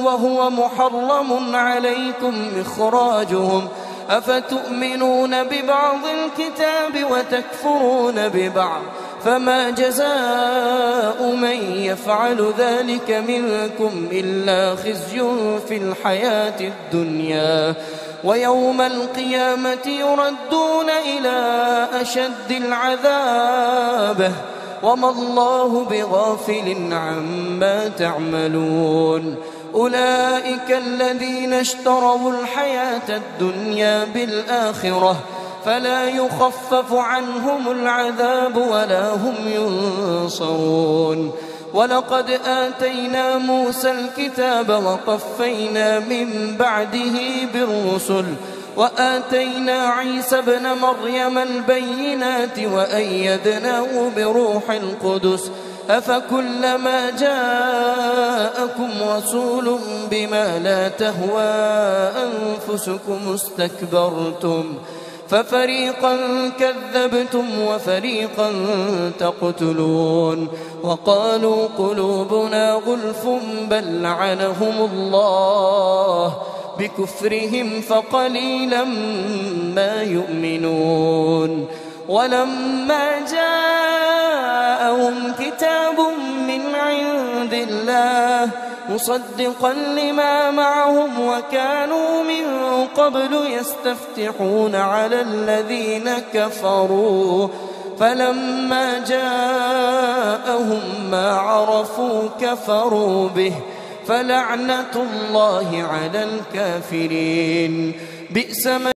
وهو محرم عليكم إخراجهم أفتؤمنون ببعض الكتاب وتكفرون ببعض فما جزاء من يفعل ذلك منكم إلا خزي في الحياة الدنيا ويوم القيامة يردون إلى أشد العذاب وما الله بغافل عما تعملون أولئك الذين اشتروا الحياة الدنيا بالآخرة فلا يخفف عنهم العذاب ولا هم ينصرون ولقد آتينا موسى الكتاب وقفينا من بعده بالرسل وآتينا عيسى ابن مريم البينات وأيدناه بروح القدس أفكلما جاءكم رسول بما لا تهوى أنفسكم استكبرتم ففريقا كذبتم وفريقا تقتلون وقالوا قلوبنا غلف بل لعنهم الله بكفرهم فقليلا ما يؤمنون ولما جاءهم كتاب من عند الله مصدقا لما معهم وكانوا من قبل يستفتحون على الذين كفروا فلما جاءهم ما عرفوا كفروا به فلعنة الله على الكافرين بئس ما